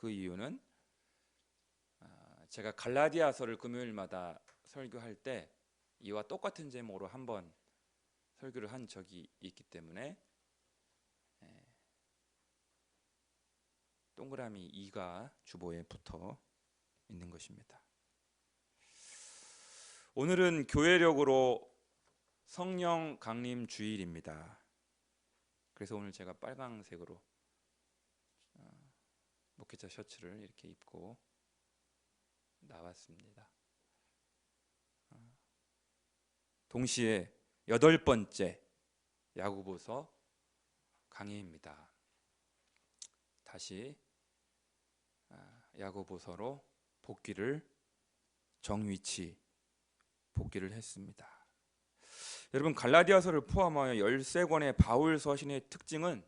그 이유는 제가 갈라디아서를 금요일마다 설교할 때 이와 똑같은 제목으로 한번 설교를 한 적이 있기 때문에 동그라미 2가 주보에 붙어 있는 것입니다. 오늘은 교회력으로 성령 강림 주일입니다. 그래서 오늘 제가 빨강색으로 목회자 셔츠를 이렇게 입고 나왔습니다. 동시에 8번째 야고보서 강의입니다. 다시 야고보서로 정위치 복귀를 했습니다. 여러분, 갈라디아서를 포함하여 13권의 바울 서신의 특징은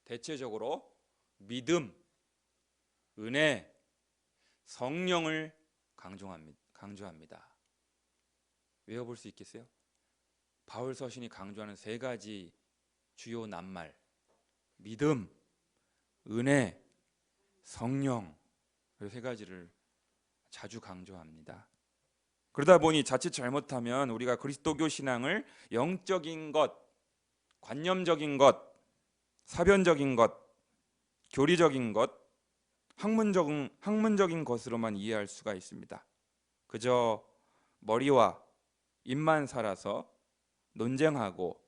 대체적으로 믿음, 은혜, 성령을 강조합니다. 외워볼 수 있겠어요? 바울 서신이 강조하는 3가지 주요 낱말, 믿음, 은혜, 성령, 이 3가지를 자주 강조합니다. 그러다 보니 자칫 잘못하면 우리가 그리스도교 신앙을 영적인 것, 관념적인 것, 사변적인 것, 교리적인 것, 학문적인 것으로만 이해할 수가 있습니다. 그저 머리와 입만 살아서 논쟁하고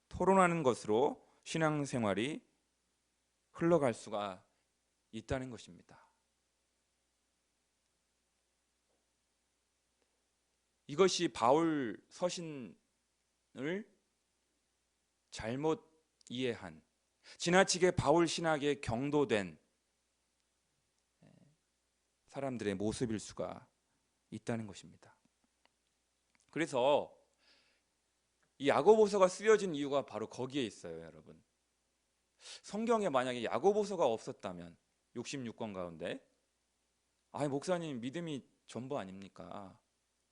토론하는 것으로 신앙생활이 흘러갈 수가 있다는 것입니다. 이것이 바울 서신을 잘못 이해한, 지나치게 바울 신학에 경도된 사람들의 모습일 수가 있다는 것입니다. 그래서 이 야고보서가 쓰여진 이유가 바로 거기에 있어요, 여러분. 성경에 만약에 야고보서가 없었다면 66권 가운데 목사님 믿음이 전부 아닙니까?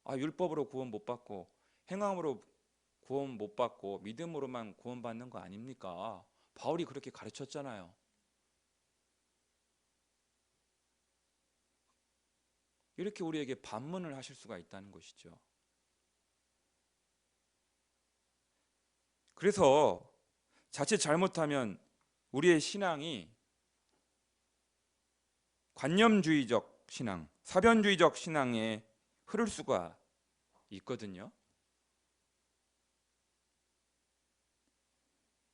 율법으로 구원 못 받고 행함으로 구원 못 받고 믿음으로만 구원받는 거 아닙니까? 바울이 그렇게 가르쳤잖아요. 이렇게 우리에게 반문을 하실 수가 있다는 것이죠. 그래서 자칫 잘못하면 우리의 신앙이 관념주의적 신앙, 사변주의적 신앙에 흐를 수가 있거든요.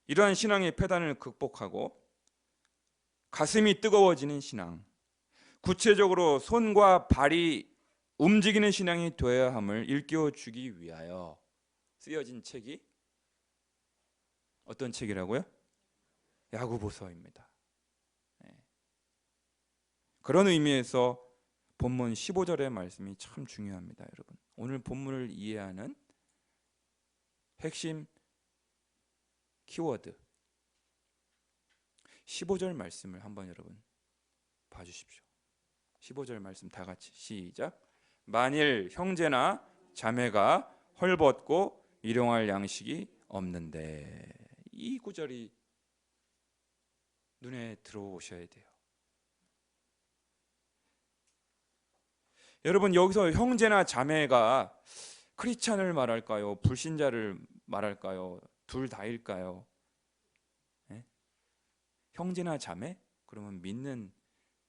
이러한 신앙의 폐단을 극복하고 가슴이 뜨거워지는 신앙, 구체적으로 손과 발이 움직이는 신앙이 되어야 함을 일깨워주기 위하여 쓰여진 책이 어떤 책이라고요? 야고보서입니다. 그런 의미에서 본문 15절의 말씀이 참 중요합니다, 여러분. 오늘 본문을 이해하는 핵심 키워드 15절 말씀을 한번 여러분 봐주십시오. 15절 말씀 다 같이 시작. 만일 형제나 자매가 헐벗고 일용할 양식이 없는데, 이 구절이 눈에 들어오셔야 돼요. 여러분, 여기서 형제나 자매가 크리스찬을 말할까요? 불신자를 말할까요? 둘 다일까요? 형제나 자매? 그러면 믿는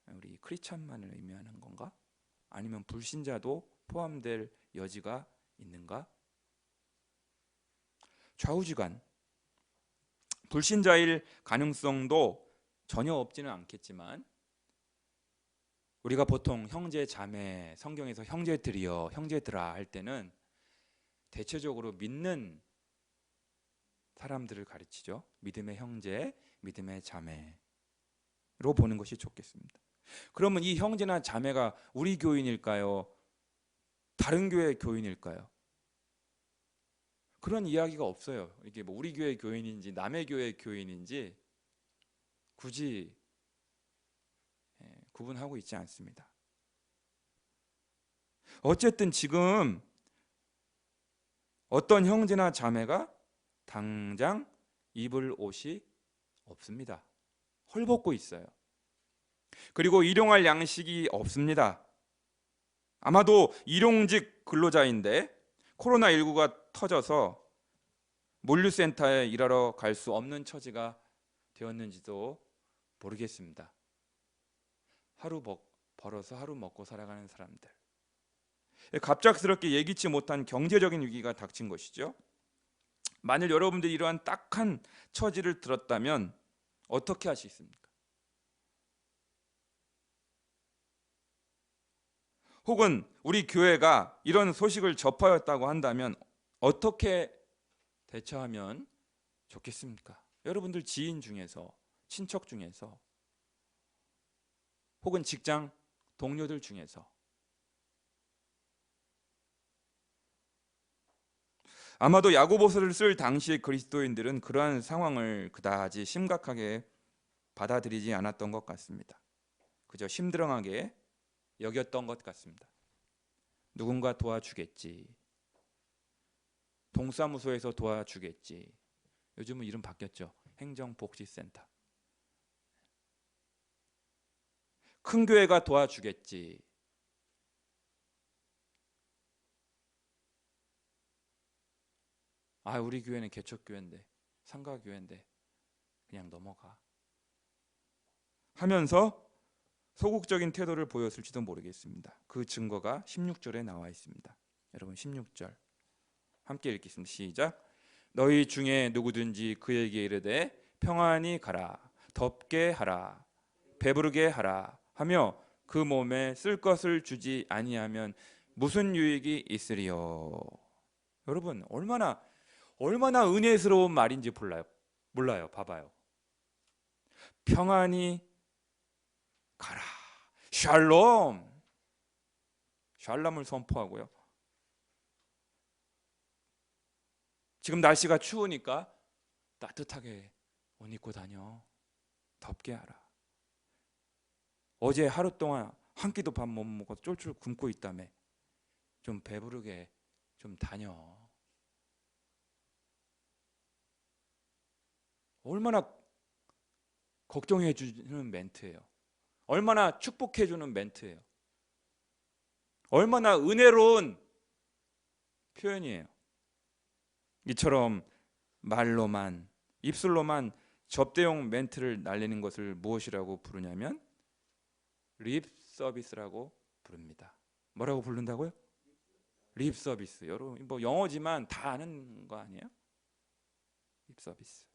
우리 크리스찬만을 의미하는 건가? 아니면 불신자도 포함될 여지가 있는가? 좌우지간, 불신자일 가능성도 전혀 없지는 않겠지만, 우리가 보통 형제 자매, 성경에서 형제들이여, 형제들아 할 때는 대체적으로 믿는 사람들을 가르치죠. 믿음의 형제, 믿음의 자매로 보는 것이 좋겠습니다. 그러면 이 형제나 자매가 우리 교인일까요? 다른 교회 교인일까요? 그런 이야기가 없어요. 이게 뭐 우리 교회 교인인지 남의 교회 교인인지 굳이 구분하고 있지 않습니다. 어쨌든 지금 어떤 형제나 자매가 당장 입을 옷이 없습니다. 헐벗고 있어요. 그리고 일용할 양식이 없습니다. 아마도 일용직 근로자인데 코로나19가 터져서 물류센터에 일하러 갈 수 없는 처지가 되었는지도 모르겠습니다. 벌어서 하루 먹고 살아가는 사람들. 갑작스럽게 예기치 못한 경제적인 위기가 닥친 것이죠. 만일 여러분들이 이러한 딱한 처지를 들었다면 어떻게 하시겠습니까? 혹은 우리 교회가 이런 소식을 접하였다고 한다면 어떻게 대처하면 좋겠습니까? 여러분들 지인 중에서, 친척 중에서, 혹은 직장 동료들 중에서 아마도 야고보서를 쓸 당시의 그리스도인들은 그러한 상황을 그다지 심각하게 받아들이지 않았던 것 같습니다. 그저 심드렁하게 여겼던 것 같습니다. 누군가 도와주겠지. 동사무소에서 도와주겠지. 요즘은 이름 바뀌었죠. 행정복지센터. 큰 교회가 도와주겠지. 우리 교회는 개척교회인데, 상가교회인데 그냥 넘어가 하면서 소극적인 태도를 보였을지도 모르겠습니다. 그 증거가 16절에 나와 있습니다. 여러분 16절 함께 읽겠습니다. 시작. 너희 중에 누구든지 그에게 이르되 평안히 가라, 덥게 하라, 배부르게 하라 하며 그 몸에 쓸 것을 주지 아니하면 무슨 유익이 있으리요. 여러분 얼마나 은혜스러운 말인지 몰라요. 봐봐요. 평안히 가라. 샬롬을 선포하고요. 지금 날씨가 추우니까 따뜻하게 옷 입고 다녀. 덥게 하라. 어제 하루 동안 한 끼도 밥 못 먹고 쫄쫄 굶고 있다며. 좀 배부르게 좀 다녀. 얼마나 걱정해 주는 멘트예요. 얼마나 축복해 주는 멘트예요. 얼마나 은혜로운 표현이에요. 이처럼 말로만, 입술로만 접대용 멘트를 날리는 것을 무엇이라고 부르냐면 립 서비스라고 부릅니다. 뭐라고 부른다고요? 립 서비스. 여러분 뭐 영어지만 다 아는 거 아니에요? 립 서비스.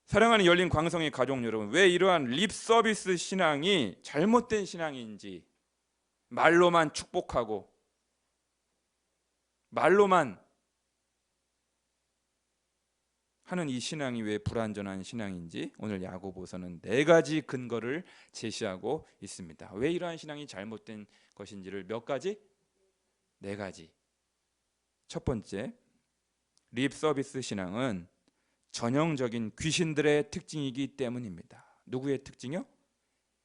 사랑하는 열린 광성의 가족 여러분, 왜 이러한 립 서비스 신앙이 잘못된 신앙인지, 말로만 축복하고 말로만 하는 이 신앙이 왜 불완전한 신앙인지 오늘 야고보서는 4가지 근거를 제시하고 있습니다. 왜 이러한 신앙이 잘못된 것인지를 몇 가지? 4가지. 첫 번째, 립 서비스 신앙은 전형적인 귀신들의 특징이기 때문입니다. 누구의 특징이요?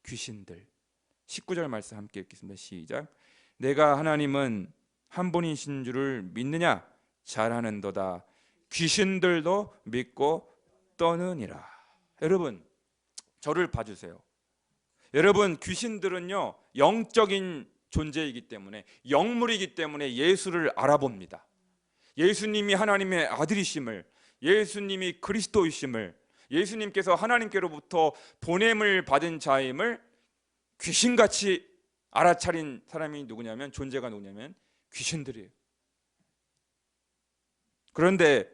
귀신들. 19절 말씀 함께 읽겠습니다. 시작. 내가 하나님은 한 분이신 줄을 믿느냐? 잘하는도다. 귀신들도 믿고 떠느니라. 여러분 저를 봐주세요. 여러분 귀신들은요 영적인 존재이기 때문에, 영물이기 때문에 예수를 알아봅니다. 예수님이 하나님의 아들이심을, 예수님이 그리스도이심을, 예수님께서 하나님께로부터 보냄을 받은 자임을 귀신같이 알아차린 사람이 누구냐면, 존재가 누구냐면 귀신들이에요. 그런데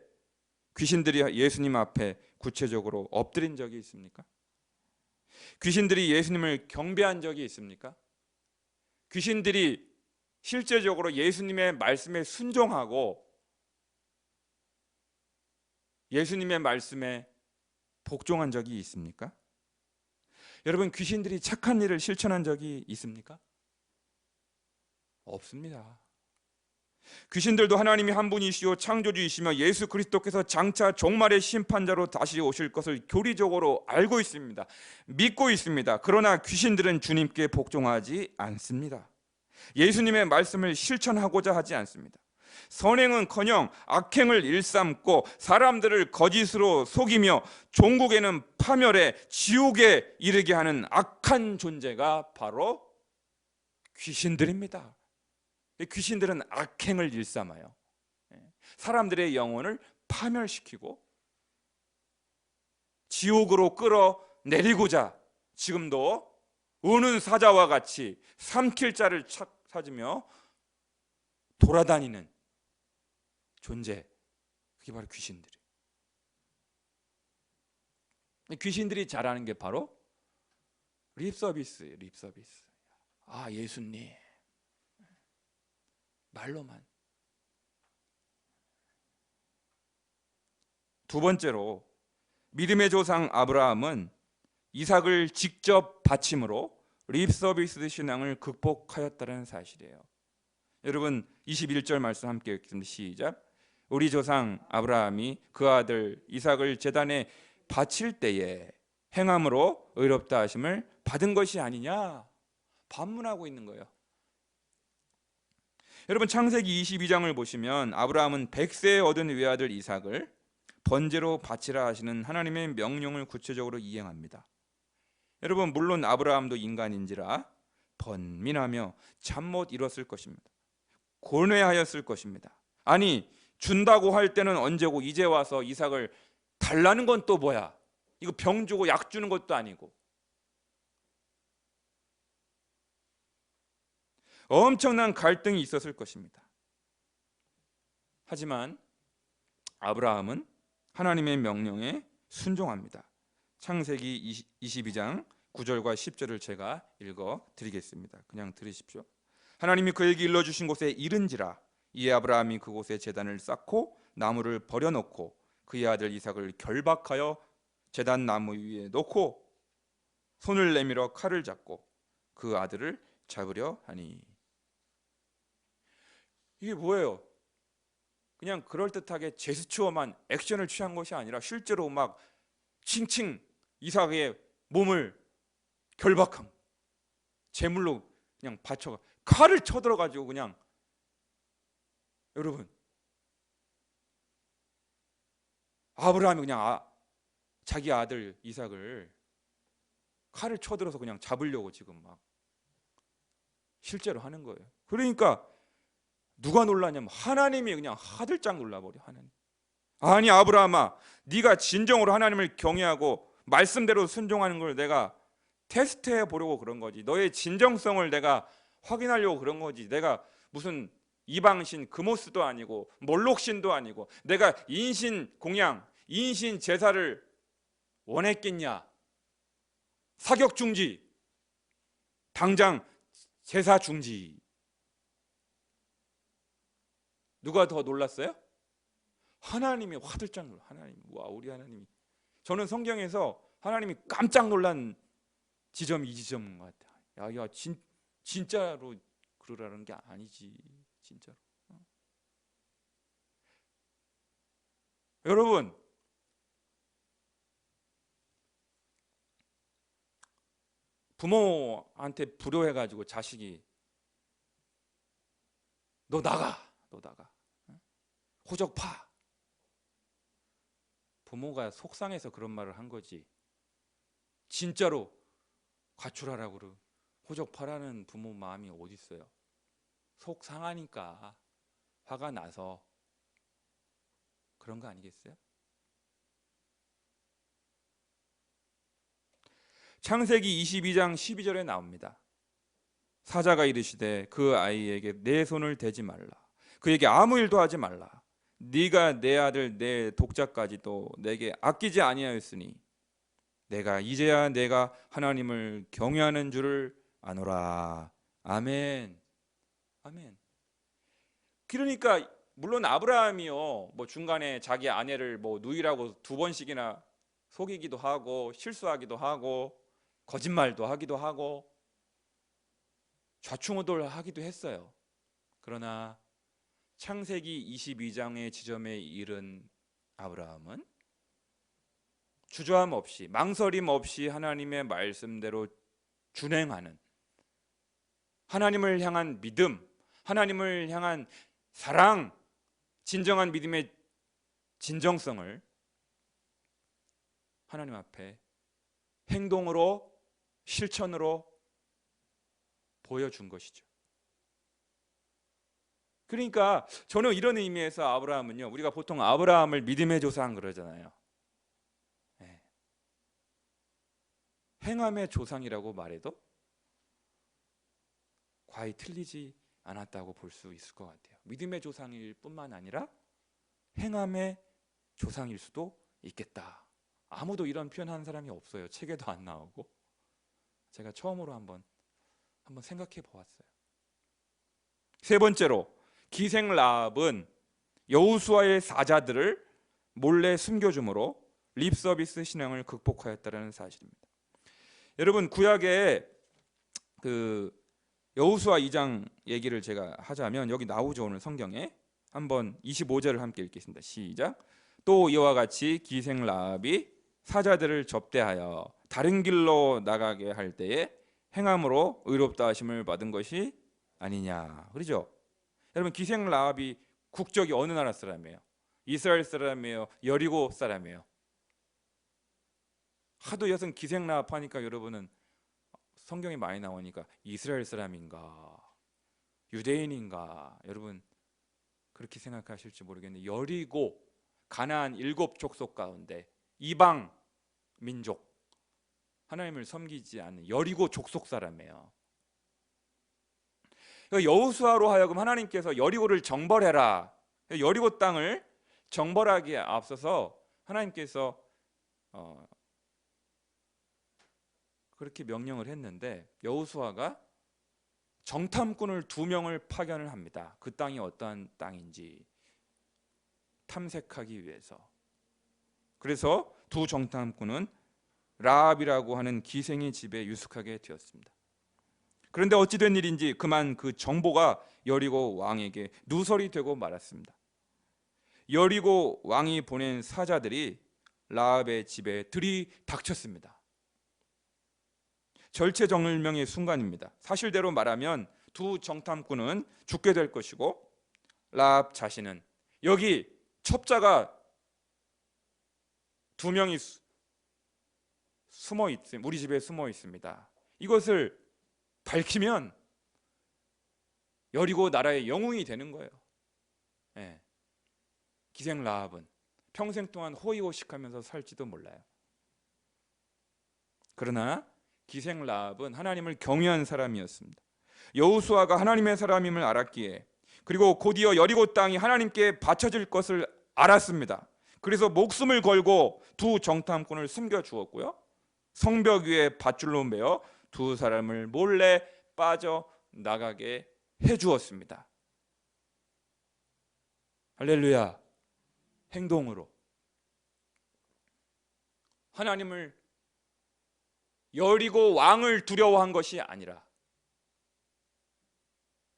귀신들이 예수님 앞에 구체적으로 엎드린 적이 있습니까? 귀신들이 예수님을 경배한 적이 있습니까? 귀신들이 실제적으로 예수님의 말씀에 순종하고 예수님의 말씀에 복종한 적이 있습니까? 여러분 귀신들이 착한 일을 실천한 적이 있습니까? 없습니다. 귀신들도 하나님이 한 분이시오 창조주이시며 예수 그리스도께서 장차 종말의 심판자로 다시 오실 것을 교리적으로 알고 있습니다. 믿고 있습니다. 그러나 귀신들은 주님께 복종하지 않습니다. 예수님의 말씀을 실천하고자 하지 않습니다. 선행은커녕 악행을 일삼고 사람들을 거짓으로 속이며 종국에는 파멸에 지옥에 이르게 하는 악한 존재가 바로 귀신들입니다. 귀신들은 악행을 일삼아요. 사람들의 영혼을 파멸시키고 지옥으로 끌어내리고자 지금도 우는 사자와 같이 삼킬 자를 찾으며 돌아다니는 존재, 그게 바로 귀신들이에요. 귀신들이 잘하는 게 바로 립서비스예요. 립서비스. 아, 예수님, 말로만. 두 번째로 믿음의 조상 아브라함은 이삭을 직접 바침으로 립서비스 신앙을 극복하였다는 사실이에요. 여러분 21절 말씀 함께 읽겠습니다. 시작. 우리 조상 아브라함이 그 아들 이삭을 제단에 바칠 때에 행함으로 의롭다 하심을 받은 것이 아니냐, 반문하고 있는 거예요. 여러분 창세기 22장을 보시면 아브라함은 100세에 얻은 외아들 이삭을 번제로 바치라 하시는 하나님의 명령을 구체적으로 이행합니다. 여러분 물론 아브라함도 인간인지라 번민하며 잠 못 이뤘을 것입니다. 고뇌하였을 것입니다. 아니, 준다고 할 때는 언제고 이제 와서 이삭을 달라는 건 또 뭐야? 이거 병 주고 약 주는 것도 아니고. 엄청난 갈등이 있었을 것입니다. 하지만 아브라함은 하나님의 명령에 순종합니다. 창세기 22장 9절과 10절을 제가 읽어 드리겠습니다. 그냥 들으십시오. 하나님이 그에게 일러주신 곳에 이른지라 이에 아브라함이 그곳에 제단을 쌓고 나무를 버려놓고 그의 아들 이삭을 결박하여 제단 나무 위에 놓고 손을 내밀어 칼을 잡고 그 아들을 잡으려 하니. 이게 뭐예요? 그냥 그럴듯하게 제스처만 액션을 취한 것이 아니라 실제로 막 칭칭 이삭의 몸을 결박함, 제물로 그냥 바쳐가 칼을 쳐들어가지고 그냥. 여러분 아브라함이 그냥 자기 아들 이삭을 칼을 쳐들어서 그냥 잡으려고 지금 막 실제로 하는 거예요. 그러니까 누가 놀라냐면 하나님이 그냥 하들짝 놀라버려. 하나님, 아니 아브라함아, 네가 진정으로 하나님을 경외하고 말씀대로 순종하는 걸 내가 테스트해 보려고 그런 거지. 너의 진정성을 내가 확인하려고 그런 거지. 내가 무슨 이방신 그모스도 아니고 몰록신도 아니고 내가 인신 공양, 인신 제사를 원했겠냐? 사격 중지, 당장 제사 중지. 누가 더 놀랐어요? 하나님이 화들짝 놀라. 하나님, 와, 우리 하나님이. 저는 성경에서 하나님이 깜짝 놀란 지점이 이 지점인 것 같아요. 야, 진짜로 그러라는 게 아니지, 진짜로. 여러분, 부모한테 불효해가지고 자식이 너 나가 호적 파. 부모가 속상해서 그런 말을 한 거지. 진짜로 가출하라고 그러 호적 파라는 부모 마음이 어디 있어요? 속상하니까, 화가 나서 그런 거 아니겠어요? 창세기 22장 12절에 나옵니다. 사자가 이르시되 그 아이에게 내 손을 대지 말라, 그에게 아무 일도 하지 말라. 네가 내 아들 내 독자까지도 내게 아끼지 아니하였으니 내가 이제야 내가 하나님을 경외하는 줄을 아노라. 아멘. 아멘. 그러니까 물론 아브라함이요, 뭐 중간에 자기 아내를 뭐 누이라고 2번씩이나 속이기도 하고 실수하기도 하고 거짓말도 하기도 하고 좌충우돌하기도 했어요. 그러나 창세기 22장의 지점에 이른 아브라함은 주저함 없이 망설임 없이 하나님의 말씀대로 준행하는, 하나님을 향한 믿음, 하나님을 향한 사랑, 진정한 믿음의 진정성을 하나님 앞에 행동으로, 실천으로 보여준 것이죠. 그러니까 저는 이런 의미에서 아브라함은요, 우리가 보통 아브라함을 믿음의 조상 그러잖아요. 네. 행함의 조상이라고 말해도 과히 틀리지 않았다고 볼 수 있을 것 같아요. 믿음의 조상일 뿐만 아니라 행함의 조상일 수도 있겠다. 아무도 이런 표현하는 사람이 없어요. 책에도 안 나오고. 제가 처음으로 한번 생각해 보았어요. 세 번째로, 기생 라합은 여호수아의 사자들을 몰래 숨겨줌으로 립서비스 신앙을 극복하였다는 사실입니다. 여러분, 구약에 여호수아 2장 얘기를 제가 하자면 여기 나오죠. 오늘 성경에 한번 25절을 함께 읽겠습니다. 시작. 또 이와 같이 기생 라합이 사자들을 접대하여 다른 길로 나가게 할 때에 행함으로 의롭다 하심을 받은 것이 아니냐. 그렇죠? 여러분, 기생 라합이 국적이 어느 나라 사람이에요? 이스라엘 사람이에요? 여리고 사람이에요? 하도 여성 기생 라합 하니까 여러분은 성경이 많이 나오니까 이스라엘 사람인가 유대인인가 여러분 그렇게 생각하실지 모르겠는데, 여리고 가나안 7족속 가운데 이방 민족, 하나님을 섬기지 않는 여리고 족속 사람이에요. 여호수아로 하여금 하나님께서 여리고를 정벌해라, 여리고 땅을 정벌하기에 앞서서 하나님께서 그렇게 명령을 했는데, 여호수아가 정탐꾼을 2명을 파견을 합니다. 그 땅이 어떠한 땅인지 탐색하기 위해서. 그래서 두 정탐꾼은 라합이라고 하는 기생의 집에 유숙하게 되었습니다. 그런데 어찌된 일인지 그만 그 정보가 여리고 왕에게 누설이 되고 말았습니다. 여리고 왕이 보낸 사자들이 라합의 집에 들이닥쳤습니다. 절체절명의 순간입니다. 사실대로 말하면 두 정탐꾼은 죽게 될 것이고, 라합 자신은 여기 첩자가 2명이 숨어 있습니다. 우리 집에 숨어 있습니다. 이것을 밝히면 여리고 나라의 영웅이 되는 거예요. 네. 기생 라합은 평생 동안 호의호식하면서 살지도 몰라요. 그러나 기생 라합은 하나님을 경외한 사람이었습니다. 여호수아가 하나님의 사람임을 알았기에, 그리고 곧이어 여리고 땅이 하나님께 바쳐질 것을 알았습니다. 그래서 목숨을 걸고 두 정탐꾼을 숨겨 주었고요, 성벽 위에 밧줄로 매어 두 사람을 몰래 빠져나가게 해주었습니다. 할렐루야. 행동으로 하나님을, 여리고 왕을 두려워한 것이 아니라,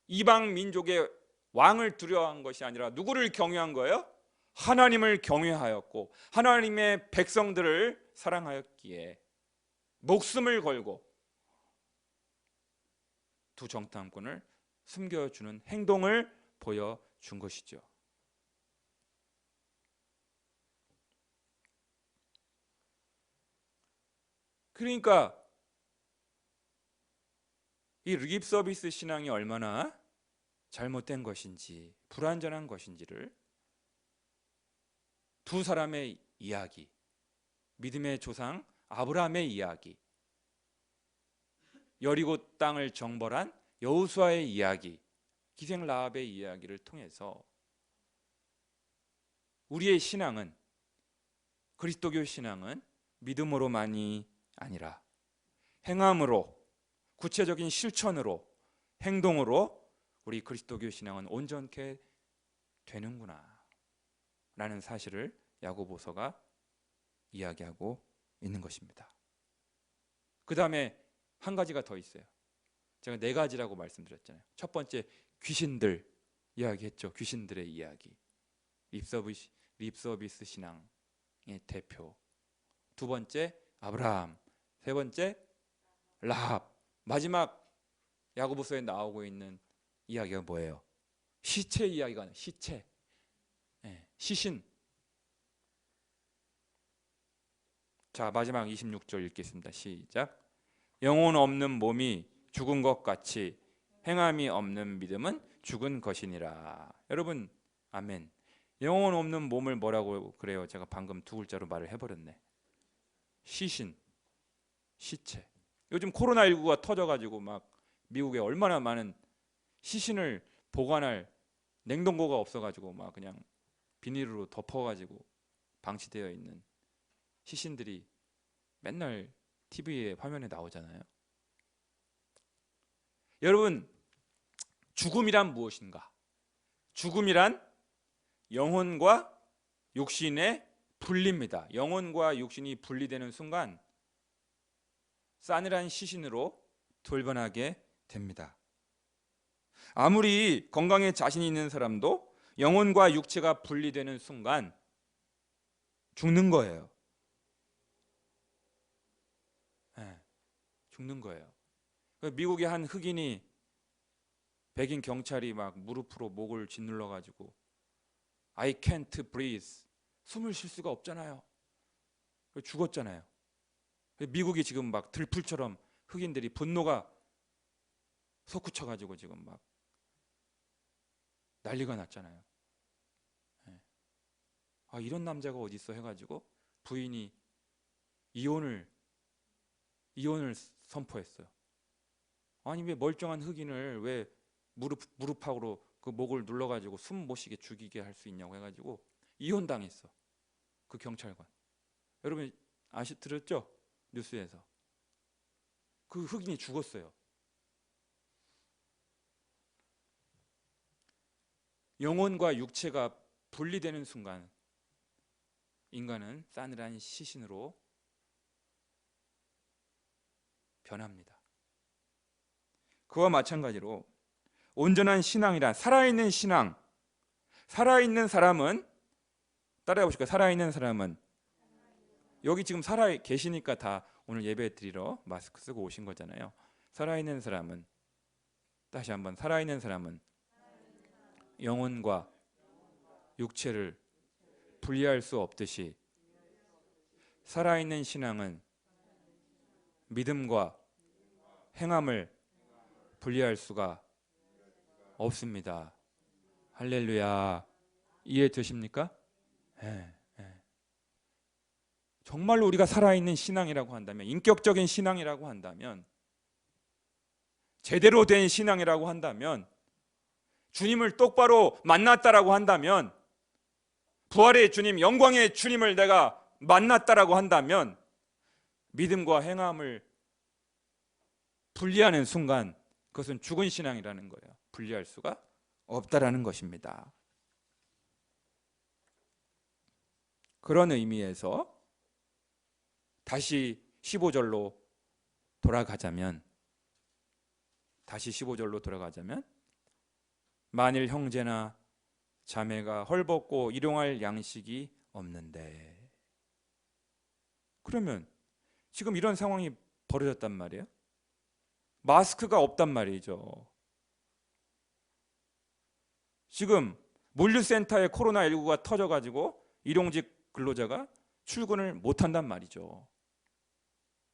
이방 민족의 왕을 두려워한 것이 아니라 누구를 경외한 거예요? 하나님을 경외하였고 하나님의 백성들을 사랑하였기에 목숨을 걸고 두 정탐꾼을 숨겨주는 행동을 보여준 것이죠. 그러니까 이 립 서비스 신앙이 얼마나 잘못된 것인지, 불완전한 것인지를 두 사람의 이야기, 믿음의 조상 아브라함의 이야기, 여리고 땅을 정벌한 여호수아의 이야기, 기생 라합의 이야기를 통해서 우리의 신앙은, 그리스도교 신앙은 믿음으로만이 아니라 행함으로, 구체적인 실천으로, 행동으로 우리 그리스도교 신앙은 온전케 되는구나 라는 사실을 야고보서가 이야기하고 있는 것입니다. 그 다음에 한 가지가 더 있어요. 제가 4가지라고 말씀드렸잖아요. 첫 번째, 귀신들 이야기했죠. 귀신들의 이야기, 립서비스 신앙의 대표. 두 번째, 아브라함. 세 번째, 라합. 마지막 야고보서에 나오고 있는 이야기가 뭐예요? 시체 이야기가 나요. 시체. 시신. 자, 마지막 26절 읽겠습니다. 시작. 영혼 없는 몸이 죽은 것 같이 행함이 없는 믿음은 죽은 것이니라. 여러분, 아멘. 영혼 없는 몸을 뭐라고 그래요? 제가 방금 두 글자로 말을 해버렸네. 시신, 시체. 요즘 코로나19가 터져가지고 막 미국에 얼마나 많은 시신을 보관할 냉동고가 없어가지고 막 그냥 비닐로 덮어가지고 방치되어 있는 시신들이 맨날 TV에 화면에 나오잖아요. 여러분, 죽음이란 무엇인가? 죽음이란 영혼과 육신의 분리입니다. 영혼과 육신이 분리되는 순간 싸늘한 시신으로 돌변하게 됩니다. 아무리 건강에 자신 있는 사람도 영혼과 육체가 분리되는 순간 죽는 거예요. 죽는 거예요. 미국의 한 흑인이 백인 경찰이 막 무릎으로 목을 짓눌러 가지고 I can't breathe, 숨을 쉴 수가 없잖아요. 죽었잖아요. 미국이 지금 막 들풀처럼 흑인들이 분노가 솟구쳐 가지고 지금 막 난리가 났잖아요. 아, 이런 남자가 어디 있어 해가지고 부인이 이혼을 선포했어요. 아니, 왜 멀쩡한 흑인을 왜 무릎팍으로 그 목을 눌러가지고 숨 못 쉬게 죽이게 할 수 있냐고 해가지고 이혼당했어. 그 경찰관. 여러분 들었죠? 뉴스에서. 그 흑인이 죽었어요. 영혼과 육체가 분리되는 순간 인간은 싸늘한 시신으로 변합니다. 그와 마찬가지로 온전한 신앙이란 살아있는 신앙, 살아있는 사람은 따라해 보실까요? 살아있는 사람은 여기 지금 살아 계시니까 다 오늘 예배 드리러 마스크 쓰고 오신 거잖아요. 살아있는 사람은 다시 한번 살아있는 사람은 영혼과 육체를 분리할 수 없듯이 살아있는 신앙은 믿음과 행함을 분리할 수가 없습니다. 할렐루야. 이해되십니까? 정말로 우리가 살아있는 신앙이라고 한다면, 인격적인 신앙이라고 한다면, 제대로 된 신앙이라고 한다면, 주님을 똑바로 만났다라고 한다면, 부활의 주님, 영광의 주님을 내가 만났다라고 한다면 믿음과 행함을 분리하는 순간 그것은 죽은 신앙이라는 거예요. 분리할 수가 없다라는 것입니다. 그런 의미에서 다시 15절로 돌아가자면 만일 형제나 자매가 헐벗고 일용할 양식이 없는데, 그러면 지금 이런 상황이 벌어졌단 말이에요. 마스크가 없단 말이죠. 지금 물류센터에 코로나19가 터져가지고 일용직 근로자가 출근을 못한단 말이죠.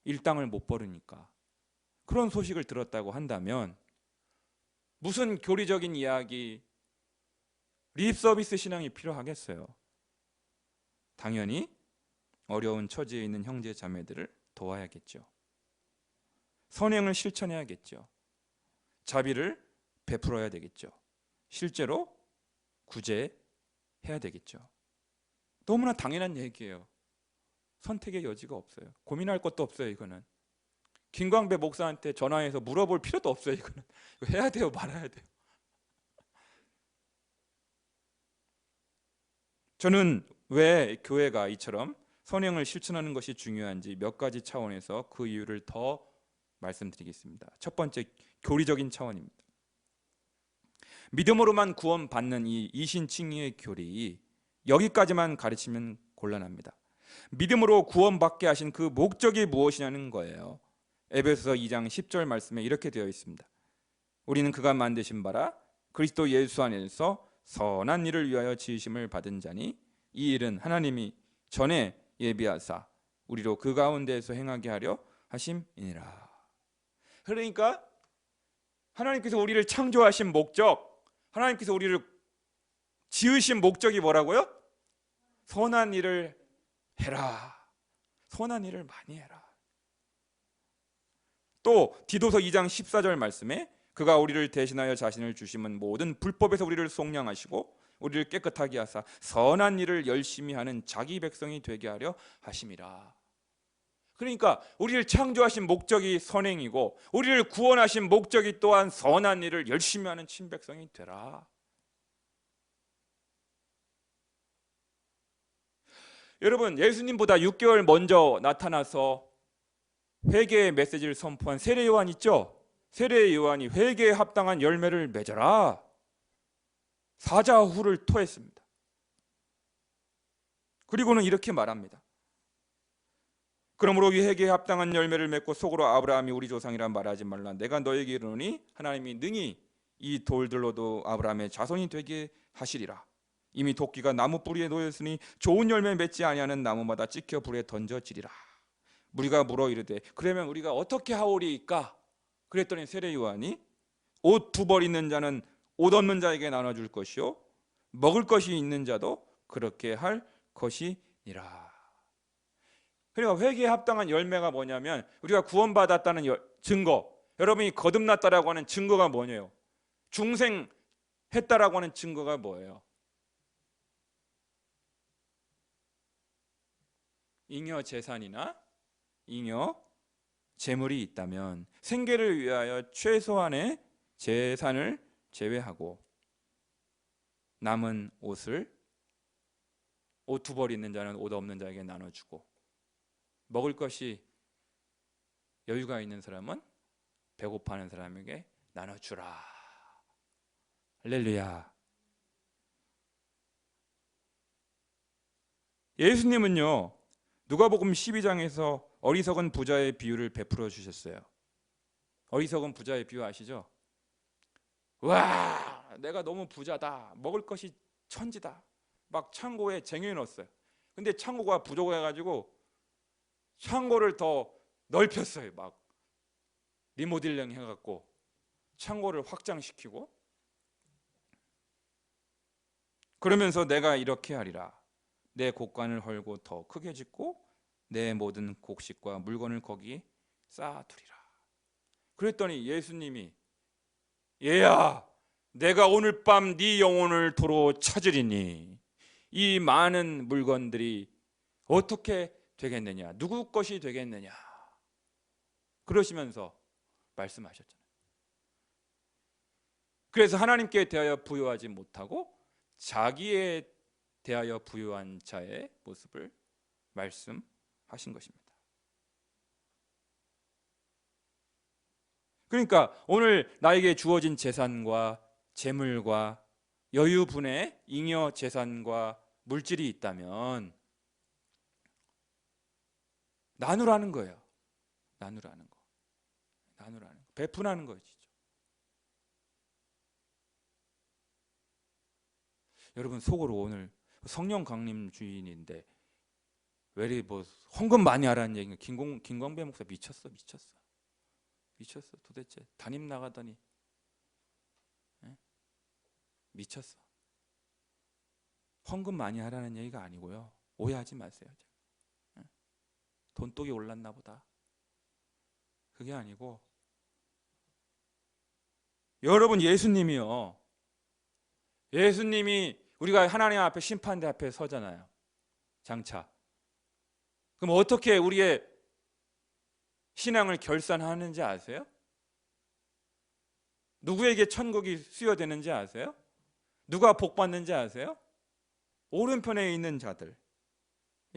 일당을 못 벌으니까. 그런 소식을 들었다고 한다면 무슨 교리적인 이야기, 립서비스 신앙이 필요하겠어요. 당연히 어려운 처지에 있는 형제 자매들을 도와야겠죠. 선행을 실천해야겠죠. 자비를 베풀어야 되겠죠. 실제로 구제해야 되겠죠. 너무나 당연한 얘기예요. 선택의 여지가 없어요. 고민할 것도 없어요. 이거는 김광배 목사한테 전화해서 물어볼 필요도 없어요. 이거는 해야 돼요, 말아야 돼요. 저는 왜 교회가 이처럼 선행을 실천하는 것이 중요한지 몇 가지 차원에서 그 이유를 더 말씀드리겠습니다. 첫 번째, 교리적인 차원입니다. 믿음으로만 구원받는 이 이신칭의의 교리, 여기까지만 가르치면 곤란합니다. 믿음으로 구원받게 하신 그 목적이 무엇이냐는 거예요. 에베소서 2장 10절 말씀에 이렇게 되어 있습니다. 우리는 그가 만드신 바라 그리스도 예수 안에서 선한 일을 위하여 지으심을 받은 자니 이 일은 하나님이 전에 예비하사 우리로 그 가운데에서 행하게 하려 하심이니라. 그러니까 하나님께서 우리를 창조하신 목적, 하나님께서 우리를 지으신 목적이 뭐라고요? 선한 일을 해라. 선한 일을 많이 해라. 또 디도서 2장 14절 말씀에 그가 우리를 대신하여 자신을 주심은 모든 불법에서 우리를 속량하시고 우리를 깨끗하게 하사 선한 일을 열심히 하는 자기 백성이 되게 하려 하심이라. 그러니까 우리를 창조하신 목적이 선행이고 우리를 구원하신 목적이 또한 선한 일을 열심히 하는 친백성이 되라. 여러분, 예수님보다 6개월 먼저 나타나서 회개의 메시지를 선포한 세례 요한 있죠? 세례 요한이 회개에 합당한 열매를 맺어라, 사자후를 토했습니다. 그리고는 이렇게 말합니다. 그러므로 이 회개에 합당한 열매를 맺고 속으로 아브라함이 우리 조상이라 말하지 말라. 내가 너에게 이르노니 하나님이 능히 이 돌들로도 아브라함의 자손이 되게 하시리라. 이미 도끼가 나무 뿌리에 놓였으니 좋은 열매 맺지 아니하는 나무마다 찍혀 불에 던져지리라. 무리가 물어 이르되 그러면 우리가 어떻게 하오리이까? 그랬더니 세례 요한이 옷 2벌 있는 자는 옷 없는 자에게 나눠줄 것이요 먹을 것이 있는 자도 그렇게 할 것이니라. 그러니까 회개에 합당한 열매가 뭐냐면 우리가 구원받았다는 증거, 여러분이 거듭났다라고 하는 증거가 뭐냐요? 중생했다라고 하는 증거가 뭐예요? 잉여 재산이나 잉여 재물이 있다면 생계를 위하여 최소한의 재산을 제외하고 남은 옷을 옷 2벌 있는 자는 옷 없는 자에게 나눠주고 먹을 것이 여유가 있는 사람은 배고파하는 사람에게 나눠주라. 할렐루야. 예수님은요 누가복음 12장에서 어리석은 부자의 비유를 베풀어 주셨어요. 어리석은 부자의 비유 아시죠? 와, 내가 너무 부자다, 먹을 것이 천지다, 막 창고에 쟁여 넣었어요. 근데 창고가 부족해가지고 창고를 더 넓혔어요. 막 리모델링 해갖고 창고를 확장시키고, 그러면서 내가 이렇게 하리라. 내 곡간을 헐고 더 크게 짓고 내 모든 곡식과 물건을 거기 쌓아두리라. 그랬더니 예수님이 얘야, 내가 오늘 밤 네 영혼을 도로 찾으리니 이 많은 물건들이 어떻게 되겠느냐, 누구 것이 되겠느냐, 그러시면서 말씀하셨잖아요. 그래서 하나님께 대하여 부여하지 못하고 자기에 대하여 부여한 자의 모습을 말씀하신 것입니다. 그러니까 오늘 나에게 주어진 재산과 재물과 여유분의 잉여 재산과 물질이 있다면 나누라는 거예요. 나누라는 거. 나누라는 거. 배분하는 거죠. 여러분 속으로 오늘 성령 강림 주인인데 왜 뭐 헌금 많이 하라는 얘기가 김광배 목사 미쳤어. 도대체 담임 나가더니 미쳤어. 헌금 많이 하라는 얘기가 아니고요. 오해하지 마세요. 돈독이 올랐나 보다. 그게 아니고 여러분 예수님이요. 예수님이 우리가 하나님 앞에 심판대 앞에 서잖아요. 장차. 그럼 어떻게 우리의 신앙을 결산하는지 아세요? 누구에게 천국이 수여되는지 아세요? 누가 복 받는지 아세요? 오른편에 있는 자들.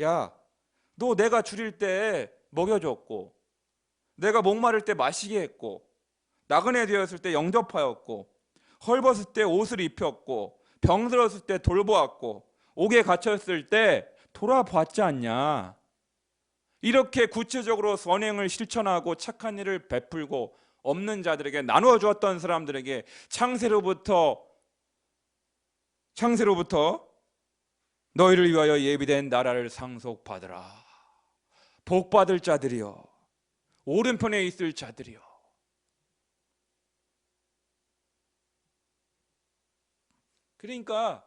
야, 너 내가 줄일 때 먹여줬고, 내가 목마를 때 마시게 했고, 나그네 되었을 때 영접하였고, 헐벗을 때 옷을 입혔고, 병들었을 때 돌보았고, 옥에 갇혔을 때 돌아봤지 않냐? 이렇게 구체적으로 선행을 실천하고 착한 일을 베풀고 없는 자들에게 나누어 주었던 사람들에게 창세로부터 창세로부터 너희를 위하여 예비된 나라를 상속받으라. 복받을 자들이여, 오른편에 있을 자들이여. 그러니까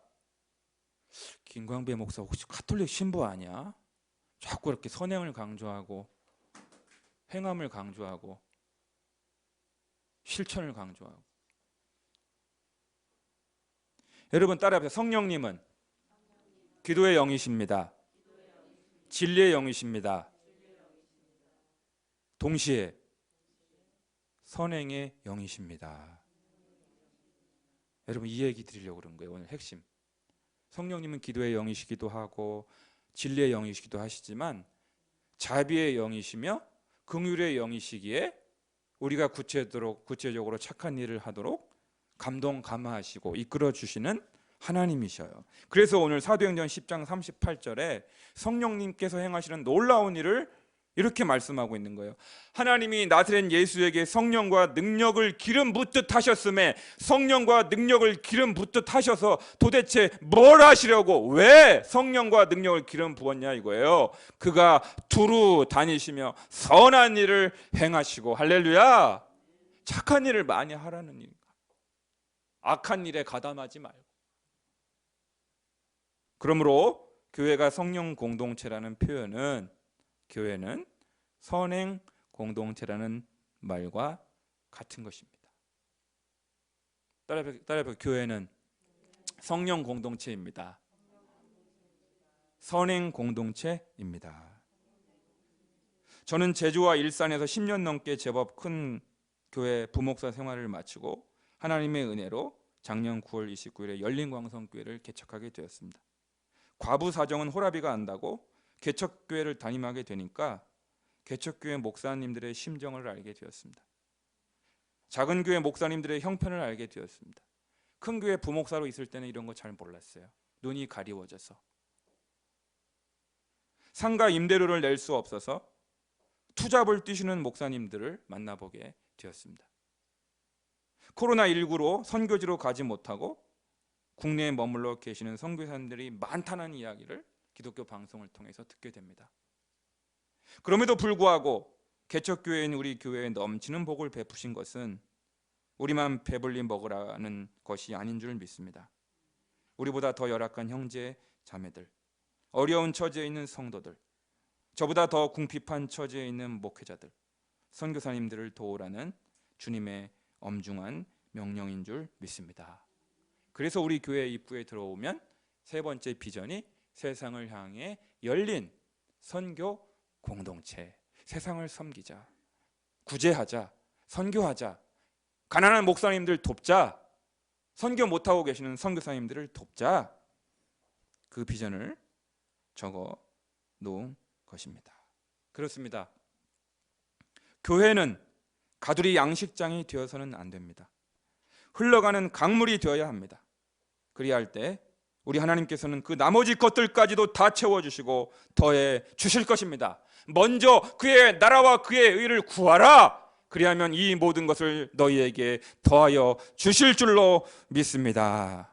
김광배 목사 혹시 가톨릭 신부 아니야? 자꾸 이렇게 선행을 강조하고 행함을 강조하고 실천을 강조하고. 여러분 따라해보세요. 성령님은 기도의 영이십니다. 진리의 영이십니다. 동시에 선행의 영이십니다. 여러분 이 얘기 드리려고 그런 거예요. 오늘 핵심. 성령님은 기도의 영이시기도 하고 진리의 영이시기도 하시지만 자비의 영이시며 긍휼의 영이시기에 우리가 구체적으로 착한 일을 하도록 감동감화하시고 이끌어 주시는 하나님이셔요. 그래서 오늘 사도행전 10장 38절에 성령님께서 행하시는 놀라운 일을 이렇게 말씀하고 있는 거예요. 하나님이 나사렛 예수에게 성령과 능력을 기름 붓듯 하셨음에 성령과 능력을 기름 붓듯 하셔서 도대체 뭘 하시려고, 왜 성령과 능력을 기름 부었냐 이거예요. 그가 두루 다니시며 선한 일을 행하시고, 할렐루야, 착한 일을 많이 하라는 일입니다. 악한 일에 가담하지 말고. 그러므로 교회가 성령 공동체라는 표현은, 교회는 선행 공동체라는 말과 같은 것입니다. 따라해볼게요. 교회는 성령 공동체입니다. 선행 공동체입니다. 저는 제주와 일산에서 10년 넘게 제법 큰 교회 부목사 생활을 마치고 하나님의 은혜로 작년 9월 29일에 열린광성교회를 개척하게 되었습니다. 과부 사정은 호라비가 안다고 개척교회를 담임하게 되니까 개척교회 목사님들의 심정을 알게 되었습니다. 작은 교회 목사님들의 형편을 알게 되었습니다. 큰 교회 부목사로 있을 때는 이런 거 잘 몰랐어요. 눈이 가리워져서 상가 임대료를 낼 수 없어서 투잡을 뛰시는 목사님들을 만나보게 되었습니다. 코로나19로 선교지로 가지 못하고 국내에 머물러 계시는 선교사님들이 많다는 이야기를 기독교 방송을 통해서 듣게 됩니다. 그럼에도 불구하고 개척교회인 우리 교회에 넘치는 복을 베푸신 것은 우리만 배불리 먹으라는 것이 아닌 줄 믿습니다. 우리보다 더 열악한 형제 자매들, 어려운 처지에 있는 성도들, 저보다 더 궁핍한 처지에 있는 목회자들, 선교사님들을 도우라는 주님의 엄중한 명령인 줄 믿습니다. 그래서 우리 교회 입구에 들어오면 세 번째 비전이 세상을 향해 열린 선교 공동체. 세상을 섬기자, 구제하자, 선교하자, 가난한 목사님들 돕자, 선교 못하고 계시는 선교사님들을 돕자, 그 비전을 적어 놓은 것입니다. 그렇습니다. 교회는 가두리 양식장이 되어서는 안 됩니다. 흘러가는 강물이 되어야 합니다. 그리할 때 우리 하나님께서는 그 나머지 것들까지도 다 채워주시고 더해 주실 것입니다. 먼저 그의 나라와 그의 의를 구하라. 그리하면 이 모든 것을 너희에게 더하여 주실 줄로 믿습니다.